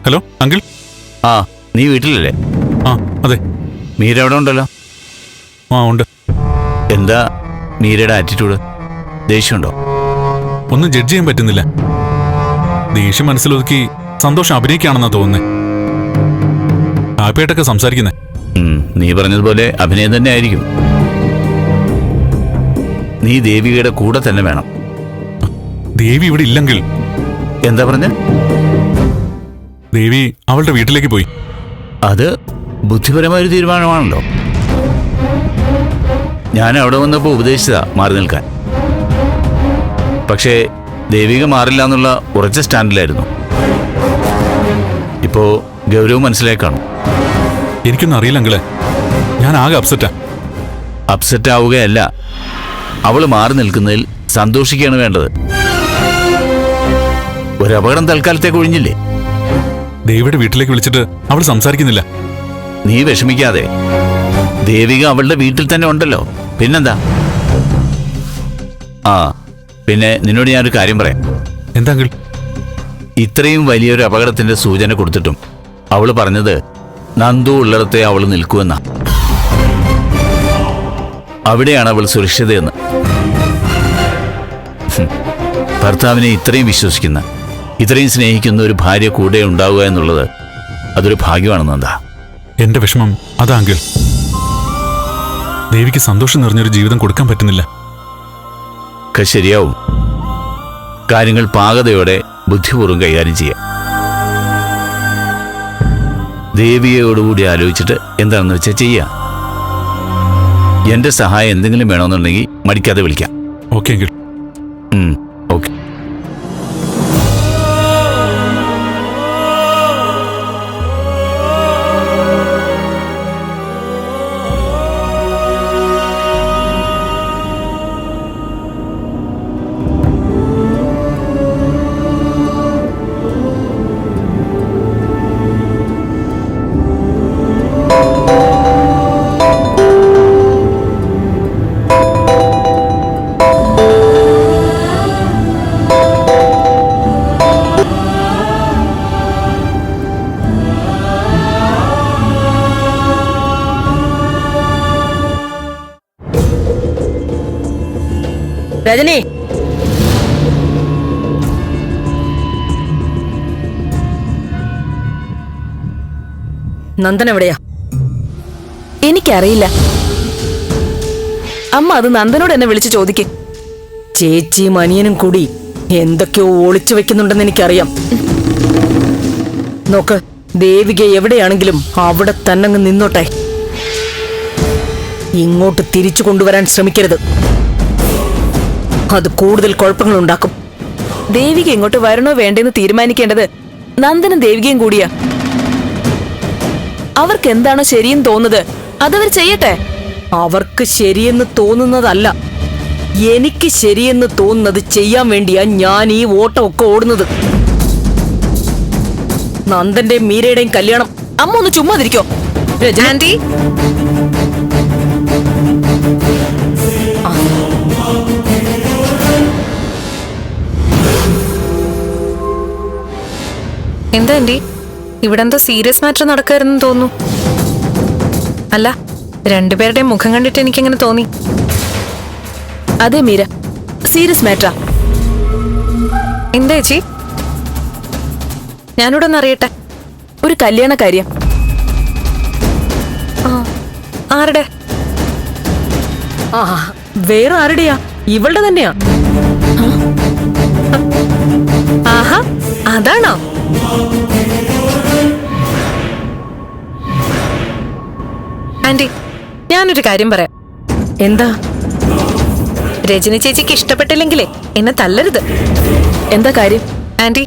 Hello uncle. ആ, നീ വീട്ടിലല്ലേ? ആ അതെ. മീര അവിടെ ഉണ്ടല്ലോ. ആ ഉണ്ട്. എന്താ മീരയുടെ ആറ്റിറ്റ്യൂഡ്? ദേഷ്യമുണ്ടോ? ഒന്നും ജഡ്ജ് ചെയ്യാൻ പറ്റുന്നില്ല. ദേഷ്യം മനസ്സിലൊതുക്കി സന്തോഷം അഭിനയിക്കുകയാണെന്നാ തോന്നുന്നേ. ഹാപ്പിയായിട്ടൊക്കെ സംസാരിക്കുന്നേ. നീ പറഞ്ഞതുപോലെ അഭിനയം തന്നെ ആയിരിക്കും. നീ ദേവികയുടെ കൂടെ തന്നെ വേണം. ദേവി ഇവിടെ ഇല്ലെങ്കിൽ? എന്താ പറഞ്ഞ? ദേവി അവളുടെ വീട്ടിലേക്ക് പോയി. അത് ബുദ്ധിപരമായൊരു തീരുമാനമാണല്ലോ. ഞാൻ അവിടെ വന്നപ്പോൾ ഉപദേശിച്ചതാ മാറി നിൽക്കാൻ. പക്ഷേ ദേവിക മാറില്ല എന്നുള്ള ഉറച്ച സ്റ്റാൻഡിലായിരുന്നു. ഇപ്പോ ഗൗരവം മനസ്സിലായി കാണും. എനിക്കൊന്നും അറിയില്ല അങ്കിളെ. ഞാൻ ആകെ അപ്സെറ്റാ. അപ്സെറ്റ് ആവുകയല്ല, അവള് മാറി നിൽക്കുന്നതിൽ സന്തോഷിക്കുകയാണ് വേണ്ടത്. ഒരു അപകടം തൽക്കാലത്തേക്ക് ഒഴിഞ്ഞില്ലേ? ദേവിയുടെ വീട്ടിലേക്ക് വിളിച്ചിട്ട് അവൾ സംസാരിക്കുന്നില്ല. നീ വിഷമിക്കാതെ. ദേവിക അവളുടെ വീട്ടിൽ തന്നെ ഉണ്ടല്ലോ, പിന്നെന്താ? ആ പിന്നെ നിന്നോട് ഞാനൊരു കാര്യം പറയാം. എന്താ അങ്കിൾ? ഇത്രയും വലിയൊരു അപകടത്തിന്റെ സൂചന കൊടുത്തിട്ടും അവള് പറഞ്ഞത് നന്ദു ഉള്ളിടത്തെ അവൾ നിൽക്കുമെന്നാ. അവിടെയാണ് അവൾ സുരക്ഷിതയെന്ന്. ഭർത്താവിനെ ഇത്രയും വിശ്വസിക്കുന്ന, ഇത്രയും സ്നേഹിക്കുന്ന ഒരു ഭാര്യ കൂടെ ഉണ്ടാവുക എന്നുള്ളത് അതൊരു ഭാഗ്യമാണെന്നെന്താ. എന്റെ വിഷമം അതാ അങ്കിൾ. ദേവിക്ക് സന്തോഷം നിറഞ്ഞൊരു ജീവിതം കൊടുക്കാൻ പറ്റുന്നില്ല. ഒക്കെ ശരിയാവും. കാര്യങ്ങൾ പാകതയോടെ ബുദ്ധിപൂർവ്വം കൈകാര്യം ചെയ്യാം. ദേവിയോടുകൂടി ആലോചിച്ചിട്ട് എന്താണെന്ന് വെച്ചാൽ ചെയ്യാം. എന്റെ സഹായം എന്തെങ്കിലും വേണമെന്നുണ്ടെങ്കിൽ മടിക്കാതെ വിളിക്കാം. Okay uncle. Okay. Rajani, Nandan എവിടെയാ? എനിക്കറിയില്ല. അമ്മ അത് നന്ദനോട് എന്നെ വിളിച്ചു ചോദിക്ക്. ചേച്ചിയും അനിയനും കൂടി എന്തൊക്കെയോ ഒളിച്ചു വെക്കുന്നുണ്ടെന്ന് എനിക്കറിയാം. നോക്ക്, ദേവിക എവിടെയാണെങ്കിലും അവിടെ തന്നെ നിന്നോട്ടെ. ഇങ്ങോട്ട് തിരിച്ചു കൊണ്ടുവരാൻ ശ്രമിക്കരുത്. അത് കൂടുതൽ കുഴപ്പങ്ങൾ ഉണ്ടാക്കും. ദേവിക ഇങ്ങോട്ട് വരണോ വേണ്ടെന്ന് തീരുമാനിക്കേണ്ടത് നന്ദനും ദേവികയും കൂടിയാ. അവർക്ക് എന്താണോ ശരിയെന്ന് തോന്നുന്നത് അതവർ ചെയ്യട്ടെ. അവർക്ക് ശരിയെന്ന് തോന്നുന്നതല്ല, എനിക്ക് ശരിയെന്ന് തോന്നുന്നത് ചെയ്യാൻ വേണ്ടിയാ ഞാൻ ഈ ഓട്ടമൊക്കെ ഓടുന്നത്. നന്ദന്റെയും മീരയുടെയും കല്യാണം. അമ്മ ഒന്ന് ചുമ്മാതിരിക്കോ. ആന്റി, എന്താ ആന്റി, ഇവിടെ എന്തോ സീരിയസ് മാറ്റർ നടക്കായിരുന്നു തോന്നുന്നു. അല്ല, രണ്ടുപേരുടെയും മുഖം കണ്ടിട്ട് എനിക്കങ്ങനെ തോന്നി. അതെ മീര, സീരിയസ് മാറ്ററാ. എന്താ ചേച്ചി? ഞാനിവിടെ ഒന്ന് അറിയട്ടെ. ഒരു കല്യാണ കാര്യം. ആരുടെ? വേറെ ആരുടെയാ? ഇവളുടെ തന്നെയാ. ആഹാ, അതാണോ? ആന്റി, ഞാനൊരു കാര്യം പറയാം. എന്താ? രജനി ചേച്ചിക്ക് ഇഷ്ടപ്പെട്ടില്ലെങ്കിലേ എന്നെ തല്ലരുത്. എന്താ കാര്യം? ആന്റി,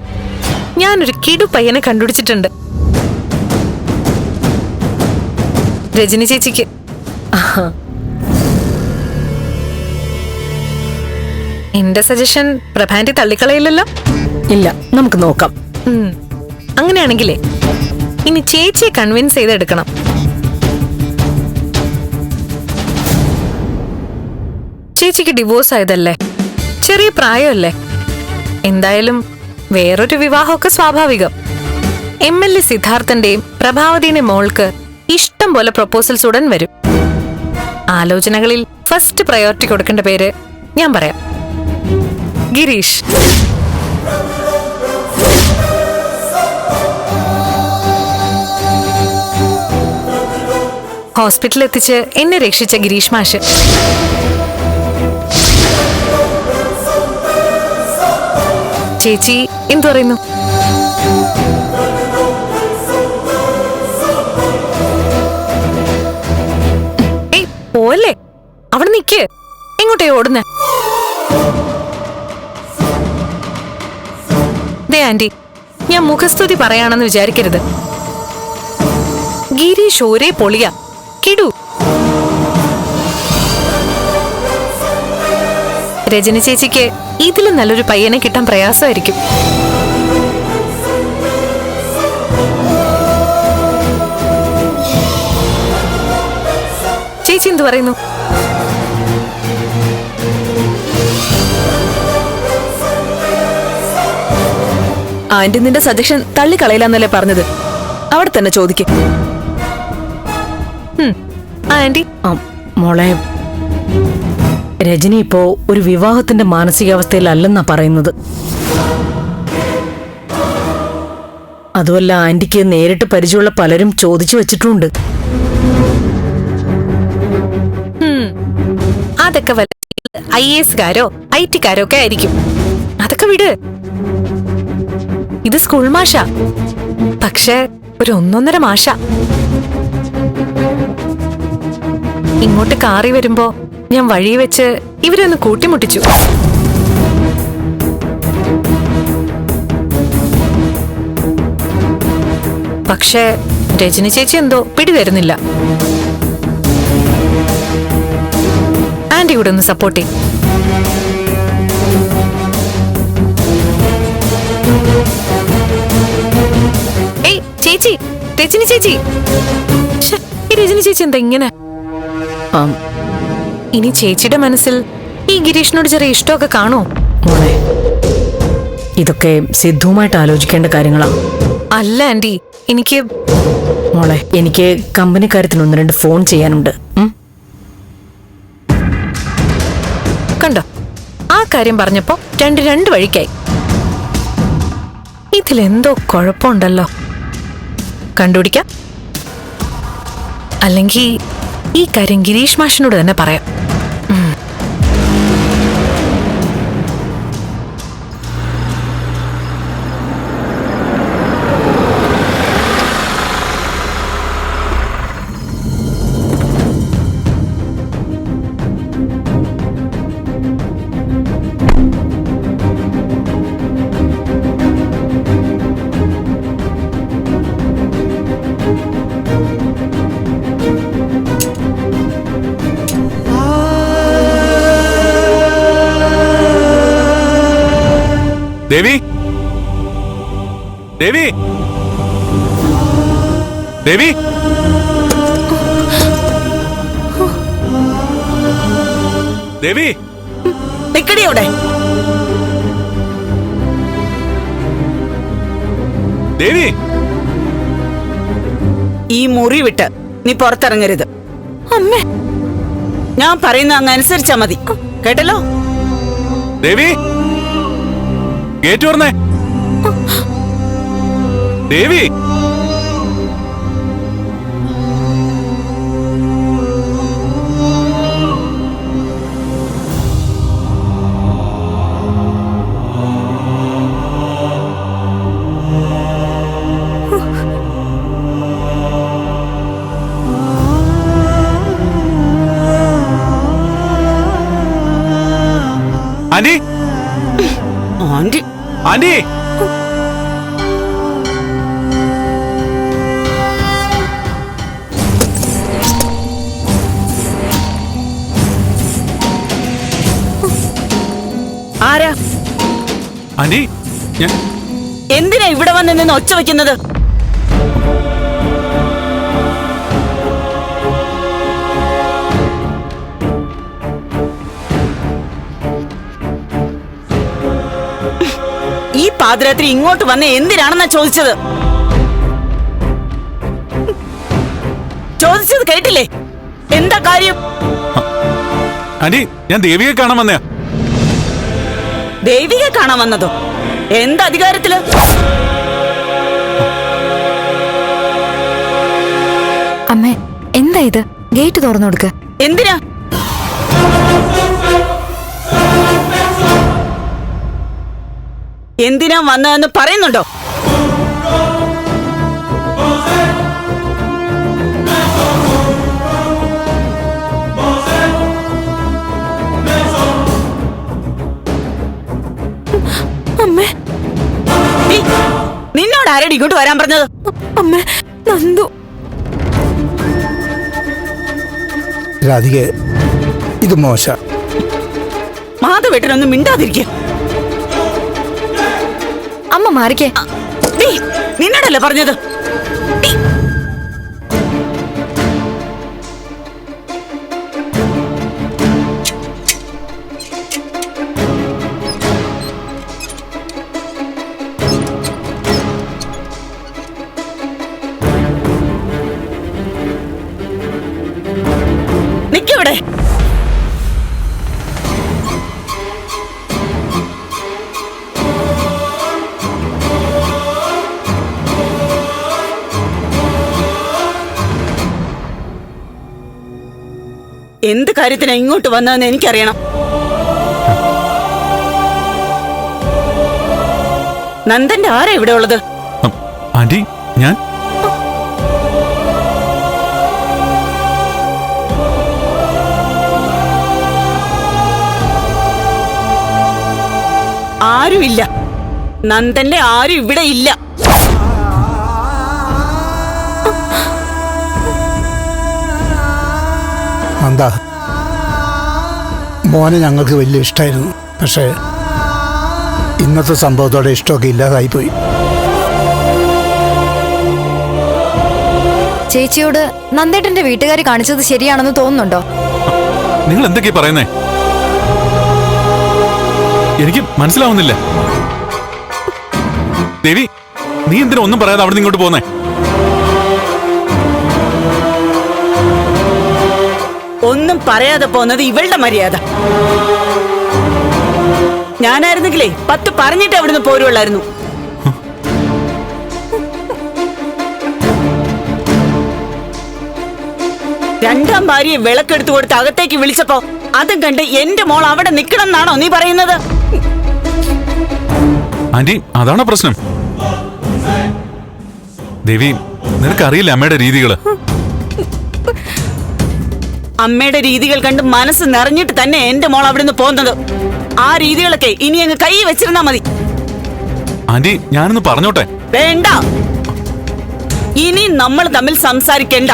ഞാനൊരു കിടു പയ്യനെ കണ്ടുപിടിച്ചിട്ടുണ്ട്. രജനി ചേച്ചിക്ക്. എന്റെ സജഷൻ പ്രഭാന്റി തള്ളിക്കളയില്ലല്ലോ? ഇല്ല, നമുക്ക് നോക്കാം. അങ്ങനെയാണെങ്കിലേ ഇനി ചേച്ചിയെ കൺവിൻസ് ചെയ്തെടുക്കണം. ചേച്ചിക്ക് ഡിവോഴ്സ് ആയതല്ലേ, ചെറിയ പ്രായമല്ലേ. എന്തായാലും വേറൊരു വിവാഹമൊക്കെ സ്വാഭാവികം. MLA സിദ്ധാർത്ഥന്റെയും പ്രഭാവതിയുടെ മോൾക്ക് ഇഷ്ടം പോലെ പ്രപ്പോസൽസ് ഉടൻ വരും. ആലോചനകളിൽ ഫസ്റ്റ് പ്രയോറിറ്റി കൊടുക്കേണ്ട പേര് ഞാൻ പറയാം, ഗിരീഷ്. ഹോസ്പിറ്റലിൽ എത്തിച്ച് എന്നെ രക്ഷിച്ച ഗിരീഷ് മാഷ്. ചേച്ചി എന്തു പറയുന്നു? ഏയ് പോലെ അവിടെ നിക്ക്. എങ്ങോട്ടേ ഓടുന്നേ? ദേ ആന്റി, ഞാൻ മുഖസ്തുതി പറയാണെന്ന് വിചാരിക്കരുത്. ഗിരീഷ് ഒരേ പൊളിയ കിടു. രജനി ചേച്ചിക്ക് ഇതിലും നല്ലൊരു പയ്യനെ കിട്ടാൻ പ്രയാസമായിരിക്കും. ചേച്ചി എന്തു പറയുന്നു? ആന്റി നിന്റെ സജഷൻ തള്ളിക്കളയില്ലെന്നല്ലേ പറഞ്ഞത്? അവിടെ തന്നെ ചോദിക്കും. ആന്റി, മോളെ, രജനി ഇപ്പോ ഒരു വിവാഹത്തിന്റെ മാനസികാവസ്ഥയിലല്ലെന്നാ പറയുന്നത്. അതുമല്ല, ആന്റിക്ക് നേരിട്ട് പരിചയമുള്ള പലരും ചോദിച്ചു വെച്ചിട്ടുണ്ട്. അതൊക്കെ വല്ല IAS-കാരോ IT-കാരോ ഒക്കെ ആയിരിക്കും. അതൊക്കെ വിട്. ഇത് സ്കൂൾ മാഷ, പക്ഷെ ഒരു 1.5 മാഷ. ഇങ്ങോട്ട് കാറി വരുമ്പോ ഞാൻ വഴി വെച്ച് ഇവരെ ഒന്ന് കൂട്ടിമുട്ടിച്ചു. പക്ഷേ രജനി ചേച്ചി എന്തോ പിടിതരുന്നില്ല. ആന്റി കൂടെ ഒന്ന് സപ്പോർട്ട് ചെയ്യും. ഏയ് ചേച്ചി, രജനി ചേച്ചി. ഈ രജനി ചേച്ചി എന്താ ഇങ്ങനെ? ഇനി ചേച്ചിയുടെ മനസ്സിൽ ഈ ഗിരീഷിനോട് ചെറിയ ഇഷ്ടമൊക്കെ കാണോ? മോളെ, ഇതൊക്കെ സിദ്ധുവുമായിട്ട് ആലോചിക്കേണ്ട കാര്യങ്ങളാണ്. അല്ല ആന്റി, എനിക്ക് മോളെ, എനിക്ക് കമ്പനിക്കാര്യത്തിന് 1-2 ഫോൺ ചെയ്യാനുണ്ട്. കണ്ടോ, ആ കാര്യം പറഞ്ഞപ്പോ രണ്ട് വഴിക്കായി. ഇതിലെന്തോ കുഴപ്പമുണ്ടല്ലോ. കണ്ടുപിടിക്കാം. അല്ലെങ്കിൽ ഈ കാര്യം ഗിരീഷ് മാഷിനോട് തന്നെ പറയാം. ദേവി, ദേവി, ദേവി, ദേവി, നിക്കടി അവിടെ. ദേവി, ഈ മുറി വിട്ട് നീ പുറത്തിറങ്ങരുത്. അമ്മേ, ഞാൻ പറയുന്ന അങ്ങ് അനുസരിച്ചാ മതി, കേട്ടല്ലോ? ദേവി, ഗേറ്റ് തുറന്നേ. ദേവി, ആന്റി, ആന്റി, ആന്റി, ആരാ? ആന്റി, ഞാൻ എന്തിനാ ഇവിടെ വന്ന് നിന്ന് ഒച്ച വയ്ക്കുന്നത്? ഈ പാതിരാത്രി ഇങ്ങോട്ട് വന്ന് എന്തിനാണെന്നാ ചോദിച്ചത്? ചോദിച്ചത് കേട്ടില്ലേ? എന്താ കാര്യം? ആന്റി, ഞാൻ ദേവിയെ കാണാൻ വന്നയാ. ദേവിയെ കാണാൻ വന്നതോ? എന്ത് അധികാരത്തില്? അമ്മേ, എന്താ ഇത്? ഗേറ്റ് തുറന്നു കൊടുക്ക. എന്തിനാ? എന്തിനാ വന്നതെന്ന് പറയുന്നുണ്ടോ? അമ്മേ, നിന്നോട് ആരടി ഇങ്ങോട്ട് വരാൻ പറഞ്ഞത്? അമ്മേ, നന്ദു. രാധികെ, ഇത് മോശ. മാധവേട്ടനൊന്നും മിണ്ടാതിരിക്കുക. അമ്മ മാറിക്കേ. നിന്നോടല്ലേ പറഞ്ഞത്? നിക്കവിടെ. എന്ത് കാര്യത്തിനാ ഇങ്ങോട്ട് വന്നതെന്ന് എനിക്കറിയണം. നന്ദന്റെ ആരാ ഇവിടെ ഉള്ളത്? ആന്റി, ഞാൻ ആരുമില്ല. നന്ദന്റെ ആരും ഇവിടെ ഇല്ല. നന്ദ, മോനെ ഞങ്ങൾക്ക് വലിയ ഇഷ്ടമായിരുന്നു. പക്ഷേ ഇന്നത്തെ സംഭവത്തോടെ ഇഷ്ടമൊക്കെ ഇല്ലാതായിപ്പോയി. ചേച്ചിയോട് നന്ദേട്ടന്റെ വീട്ടുകാർ കാണിച്ചത് ശരിയാണെന്ന് തോന്നുന്നുണ്ടോ? നിങ്ങൾ എന്തൊക്കെയാ പറയുന്നേ? എനിക്ക് മനസ്സിലാവുന്നില്ല. ദേവി, നീ എന്തിനാ ഒന്നും പറയാതെ അവിടെ നിന്ന് ഇങ്ങോട്ട് പോന്നേ? ഒന്നും പറയാതെ പോന്നത് ഇവളുടെ മര്യാദ. ഞാനായിരുന്നെങ്കിലേ 10 പറഞ്ഞിട്ട് അവിടുന്ന് പോരുള്ളായിരുന്നു. രണ്ടാം ഭാര്യയെ വിളക്കെടുത്തു കൊടുത്ത് അകത്തേക്ക് വിളിച്ചപ്പോ അതും കണ്ട് എന്റെ മോൾ അവിടെ നിക്കണം എന്നാണോ നീ പറയുന്നത്? ആന്റി, അതാണോ പ്രശ്നം? ദേവി, നിനക്കറിയില്ല അമ്മയുടെ രീതികള്. അമ്മയുടെ രീതികൾ കണ്ട് മനസ്സ് നിറഞ്ഞിട്ട് തന്നെ എന്റെ മോൾ അവിടുന്ന് പോകുന്നത്. ആ രീതികളൊക്കെ ഇനി അങ്ങ് കൈ വെച്ചിരുന്നാ മതി. ആന്റി, ഞാനൊന്ന് പറഞ്ഞോട്ടെ? വേണ്ട, ഇനി നമ്മൾ തമ്മിൽ സംസാരിക്കണ്ട.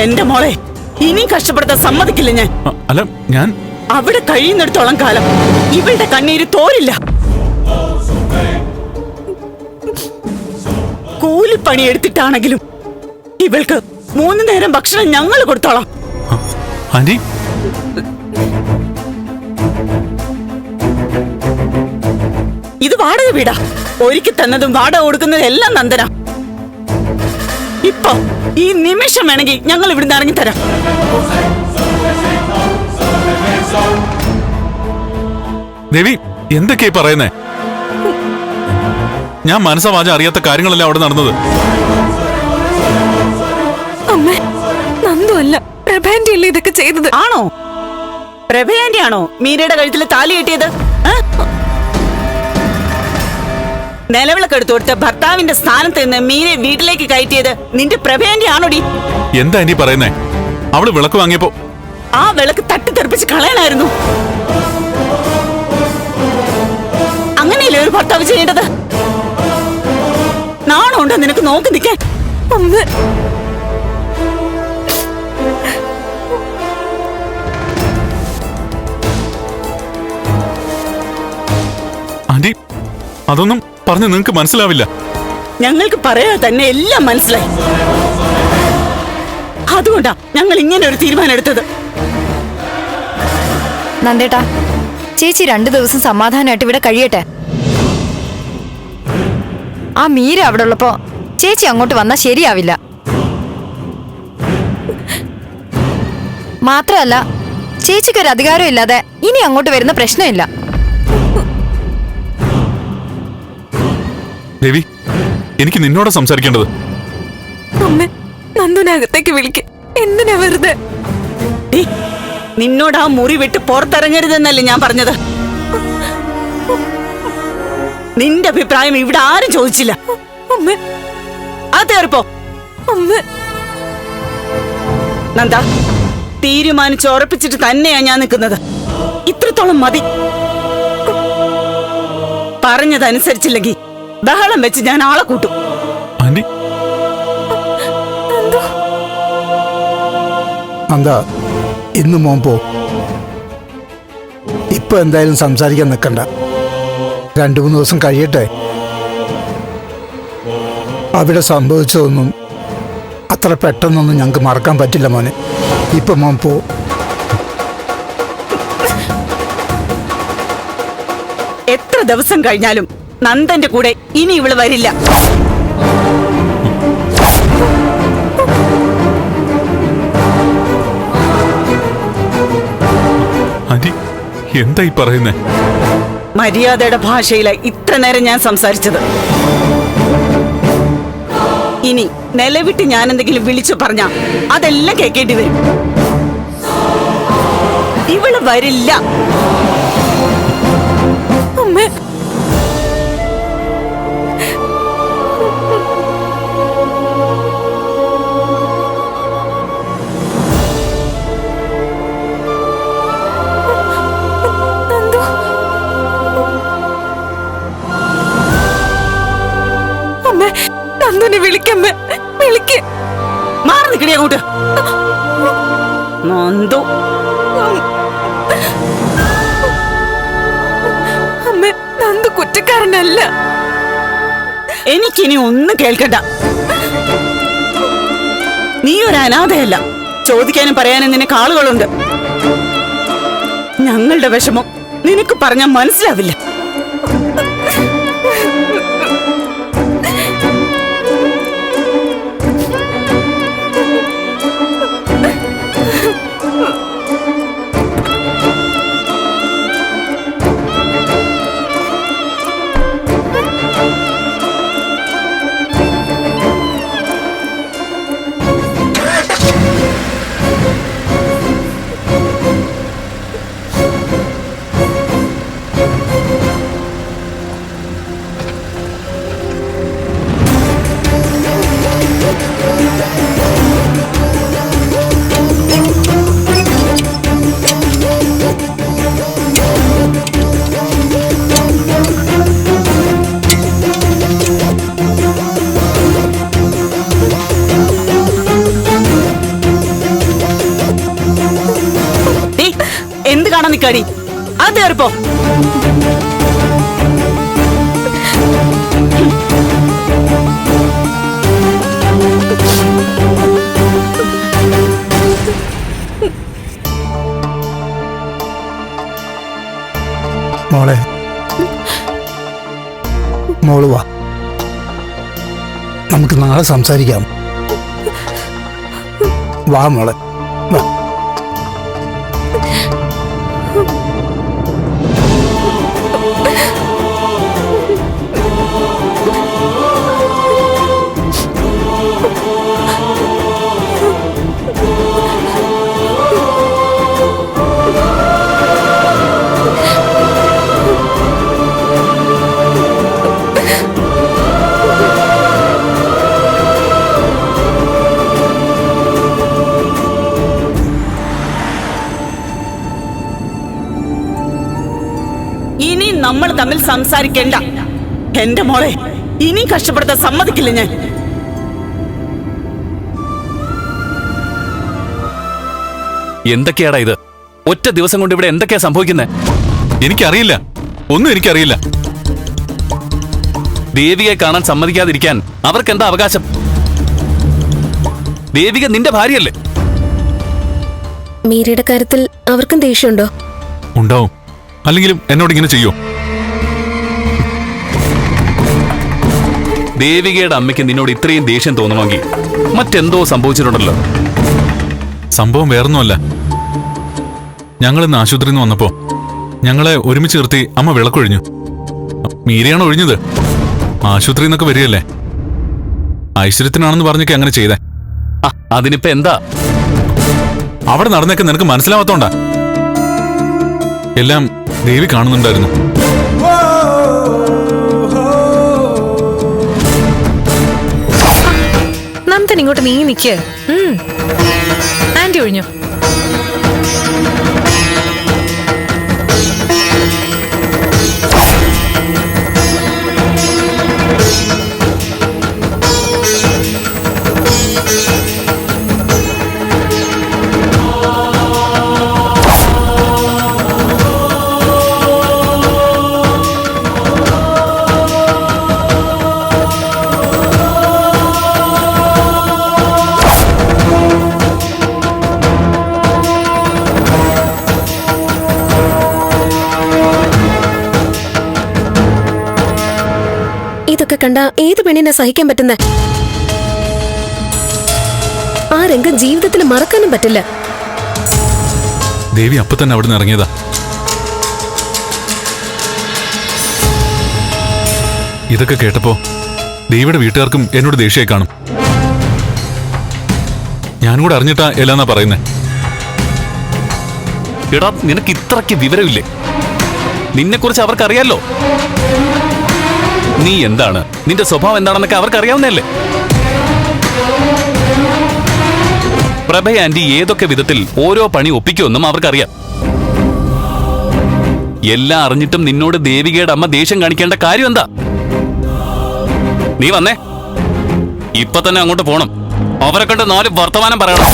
എന്റെ മോളെ ഇനിയും കഷ്ടപ്പെടുത്താൻ സമ്മതിക്കില്ല ഞാൻ. അല്ല, ഞാൻ അവിടെ കഴിയുന്നിടത്തോളം കാലം ഇവളുടെ കണ്ണീര് തോരില്ല. കൂലിപ്പണി എടുത്തിട്ടാണെങ്കിലും ഇവൾക്ക് 3 നേരം ഭക്ഷണം ഞങ്ങൾ കൊടുത്തോളാം. ആന്റി, ഇത് വാടക വീടാ. ഒരുക്കി തന്നതും വാടക കൊടുക്കുന്നതും എല്ലാം നന്ദന. ഇപ്പൊ ഈ നിമിഷം വേണമെങ്കിൽ ഞങ്ങൾ ഇവിടുന്ന് ഇറങ്ങിത്തരാം. ദേവി, എന്തൊക്കെയാ പറയുന്നേ? ഞാൻ മനസ്സവാചം അറിയാത്ത കാര്യങ്ങളല്ല അവിടെ നടന്നത്. അമ്മേ, നന്ദു അല്ല, പ്രഭാന്റെ അല്ലേ ഇതൊക്കെ ചെയ്തത്? ആണോ? പ്രഭയാന്റെ ആണോ മീരയുടെ കഴുത്തിൽ താലി കെട്ടിയത്? നിലവിളക്കെടുത്തു കൊടുത്ത് ഭർത്താവിന്റെ സ്ഥാനത്ത് നിന്ന് മീരെ വീട്ടിലേക്ക് കയറ്റിയത് നിന്റെ പ്രഭയാന്റെ ആണോടി? എന്താ ആന്റി പറയുന്നേ? അവള് വിളക്ക് വാങ്ങിയപ്പോ ആ വിളക്ക് തട്ടിത്തെറിപ്പിച്ച് കളയണായിരുന്നു. അങ്ങനെയല്ലേ ഒരു ഭർത്താവ് ചെയ്യേണ്ടത്? നാണമുണ്ടോ നിനക്ക് നോക്കി നിൽക്കാൻ? ആന്റി, അതൊന്നും പറഞ്ഞു നിങ്ങക്ക് മനസ്സിലാവില്ല. ഞങ്ങൾക്ക് പറയാതെ തന്നെ എല്ലാം മനസ്സിലായി. അതുകൊണ്ടാ ഞങ്ങൾ ഇങ്ങനെ ഒരു തീരുമാനം എടുത്തത്. നന്ദേട്ടാ, ചേച്ചി 2 ദിവസം സമാധാനമായിട്ട് ഇവിടെ കഴിയട്ടെ. ആ മീര അവിടെ ഉള്ളപ്പോ ചേച്ചി അങ്ങോട്ട് വന്നാൽ ശരിയാവില്ല. മാത്രമല്ല ചേച്ചിക്കൊരു അധികാരം ഇല്ലാതെ ഇനി അങ്ങോട്ട് വരുന്ന പ്രശ്നമില്ല. ദേവി, എനിക്ക് നിന്നോട് സംസാരിക്കേണ്ടത്. അമ്മ നന്ദുനകത്തേക്ക് വിളിക്ക. എന്തിനാ വെറുതെ? നിന്നോട് ആ മുറി വിട്ട് പുറത്തിറങ്ങരുതെന്നല്ലേ ഞാൻ പറഞ്ഞത്. നിന്റെ അഭിപ്രായം ഇവിടെ ആരും ചോദിച്ചില്ല. അമ്മ അതേറിപ്പോ അമ്മ നന്ദ, തീരുമാനിച്ച് ഉറപ്പിച്ചിട്ട് തന്നെയാ ഞാൻ നിൽക്കുന്നത്. ഇത്രത്തോളം മതി. പറഞ്ഞതനുസരിച്ചില്ലെങ്കിൽ ബഹളം വെച്ച് ഞാൻ ആളെ കൂട്ടും. ആന്റി, എന്താ ഇന്ന് മോൻ പോ. ഇപ്പൊ എന്തായാലും സംസാരിക്കാൻ നിൽക്കണ്ട. 2-3 ദിവസം കഴിയട്ടെ. അവിടെ സംഭവിച്ചതൊന്നും അത്ര പെട്ടെന്നൊന്നും ഞങ്ങൾക്ക് മറക്കാൻ പറ്റില്ല മോനെ. ഇപ്പൊ മോൻ പോ. എത്ര ദിവസം കഴിഞ്ഞാലും നന്ദന്റെ കൂടെ ഇനി ഇവള് വരില്ല. ആന്റി എന്തായി പറയുന്നേ? മര്യാദയുടെ ഭാഷയിലായി ഇത്ര നേരം ഞാൻ സംസാരിച്ചത്. ഇനി നിലവിട്ട് ഞാൻ എന്തെങ്കിലും വിളിച്ചു പറഞ്ഞാ അതെല്ലാം കേൾക്കേണ്ടി വരും. ഇവള് വരില്ല. അമ്മ നന്ദുനെ വിളിക്കമ്മ, വിളിക്ക്. മാറി നിൽക്കണേ അങ്ങോട്ട്. നന്ദു, അമ്മ നന്ദു കുറ്റക്കാരനല്ല. എനിക്കിനി ഒന്നും കേൾക്കണ്ട. നീ ഒരു അനാഥയല്ല. ചോദിക്കാനും പറയാനും നിനക്ക് ആളുകളുണ്ട്. ഞങ്ങളുടെ വിഷമം നിനക്ക് പറഞ്ഞാൽ മനസ്സിലാവില്ല. എന്ത് കാണാൻ നിക്കാടി? അതേറിപ്പോ മോളെ, മോള് വാ. നമുക്ക് നാളെ സംസാരിക്കാം. വാ മോളെ, വാ. ഇനി നമ്മൾ തമ്മിൽ സംസാരിക്കേണ്ട. എന്റെ മോളെ ഇനി കഷ്ടപ്പെടുത്താൻ സമ്മതിക്കില്ല ഞാൻ. എന്തൊക്കെയാടാ ഇത്? ഒറ്റ ദിവസം കൊണ്ട് ഇവിടെ എന്തൊക്കെയാ സംഭവിക്കുന്നത്? എനിക്കറിയില്ല, ഒന്നും എനിക്കറിയില്ല. ദേവിയെ കാണാൻ സമ്മതിക്കാതിരിക്കാൻ അവർക്ക് എന്താ അവകാശം? ദേവിക നിന്റെ ഭാര്യയല്ലേ? മീരയുടെ കാര്യത്തിൽ അവർക്കും ദേഷ്യമുണ്ടോ? ഉണ്ടാവും. അല്ലെങ്കിലും എന്നോട് ഇങ്ങനെ ചെയ്യോ? ദേവികയുടെ അമ്മയ്ക്ക് നിന്നോട് ഇത്രയും ദേഷ്യം തോന്നണമെങ്കിൽ മറ്റെന്തോ സംഭവിച്ചിട്ടുണ്ടല്ലോ. സംഭവം വേറൊന്നുമല്ല. ഞങ്ങൾ ഇന്ന് ആശുപത്രിയിൽ നിന്ന് വന്നപ്പോ ഞങ്ങളെ ഒരുമിച്ച് നിർത്തി അമ്മ വിളക്കൊഴിഞ്ഞു. മീരയാണ് ഒഴിഞ്ഞത്. ആശുപത്രിയിൽ നിന്നൊക്കെ വരികയല്ലേ, ഐശ്വര്യത്തിനാണെന്ന് പറഞ്ഞൊക്കെ അങ്ങനെ ചെയ്തേ. അതിനിപ്പോ എന്താ? അവിടെ നടന്നൊക്കെ നിനക്ക് മനസ്സിലാവാത്തോണ്ടാ. എല്ലാം ദേവി കാണുന്നുണ്ടായിരുന്നു. നന്ദൻ ഇങ്ങോട്ട് നീ നിക്ക്. ആന്റി ഒഴിഞ്ഞു. ഇതൊക്കെ കണ്ട ഏത് പെണ്ണിനെ സഹിക്കാൻ പറ്റുന്നേ? ആ രംഗം ജീവിതത്തിൽ മറക്കാനും പറ്റില്ല. ദേവി അപ്പൊ തന്നെ അവിടെ നിന്ന് ഇറങ്ങിയതാ. ഇതൊക്കെ കേട്ടപ്പോ ദേവിയുടെ വീട്ടുകാർക്കും എന്നോട് ദേഷ്യമായി കാണും. ഞാനും കൂടെ അറിഞ്ഞിട്ടാ എല്ലാന്നാ പറയുന്നേ. എടാ, നിനക്ക് ഇത്രയ്ക്ക് വിവരമില്ലേ? നിന്നെക്കുറിച്ച് അവർക്കറിയാലോ. നീ എന്താണ്, നിന്റെ സ്വഭാവം എന്താണെന്നൊക്കെ അവർക്കറിയാവുന്നതല്ലേ. പ്രഭ ആന്റി ഏതൊക്കെ വിധത്തിൽ ഓരോ പണി ഒപ്പിക്കുമെന്നും അവർക്കറിയാം. എല്ലാം അറിഞ്ഞിട്ടും നിന്നോട് ദേവികയുടെ അമ്മ ദേഷ്യം കാണിക്കേണ്ട കാര്യം എന്താ? നീ വന്നേ, ഇപ്പൊ തന്നെ അങ്ങോട്ട് പോണം. അവരെ കണ്ട് 4 വർത്തമാനം പറയണം.